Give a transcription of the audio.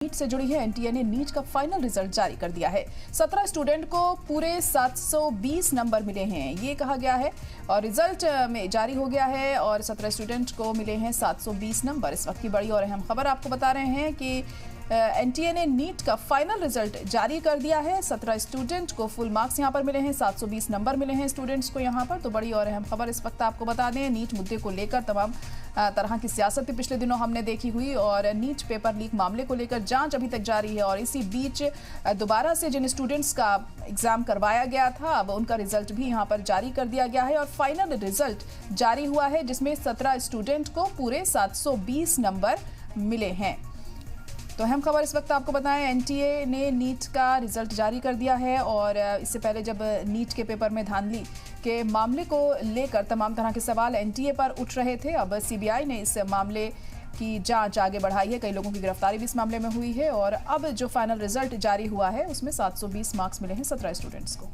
NEET से जुड़ी है। एनटीए ने नीट का फाइनल रिजल्ट जारी कर दिया है। 17 स्टूडेंट को पूरे 720 नंबर मिले हैं, ये कहा गया है। और रिजल्ट में जारी हो गया है और 17 स्टूडेंट को मिले हैं 720 नंबर। इस वक्त की बड़ी और अहम खबर आपको बता रहे हैं कि एनटीए ने नीट का फाइनल रिजल्ट जारी कर दिया है। 17 स्टूडेंट को फुल मार्क्स यहां पर मिले हैं, 720 नंबर मिले हैं स्टूडेंट्स को यहां पर। तो बड़ी और अहम खबर इस वक्त आपको बता दें, नीट मुद्दे को लेकर तमाम तरह की सियासत पिछले दिनों हमने देखी हुई और नीट पेपर लीक मामले को लेकर जांच अभी तक जारी है। और इसी बीच दोबारा से जिन स्टूडेंट्स का एग्जाम करवाया गया था, अब उनका रिजल्ट भी यहां पर जारी कर दिया गया है और फाइनल रिजल्ट जारी हुआ है, जिसमें 17 स्टूडेंट को पूरे 720 नंबर मिले हैं। तो अहम खबर इस वक्त आपको बताएं, एनटीए ने नीट का रिजल्ट जारी कर दिया है। और इससे पहले जब नीट के पेपर में धांधली के मामले को लेकर तमाम तरह के सवाल एनटीए पर उठ रहे थे, अब सीबीआई ने इस मामले की जांच आगे बढ़ाई है। कई लोगों की गिरफ्तारी भी इस मामले में हुई है और अब जो फाइनल रिजल्ट जारी हुआ है उसमें 720 मार्क्स मिले हैं 17 स्टूडेंट्स को।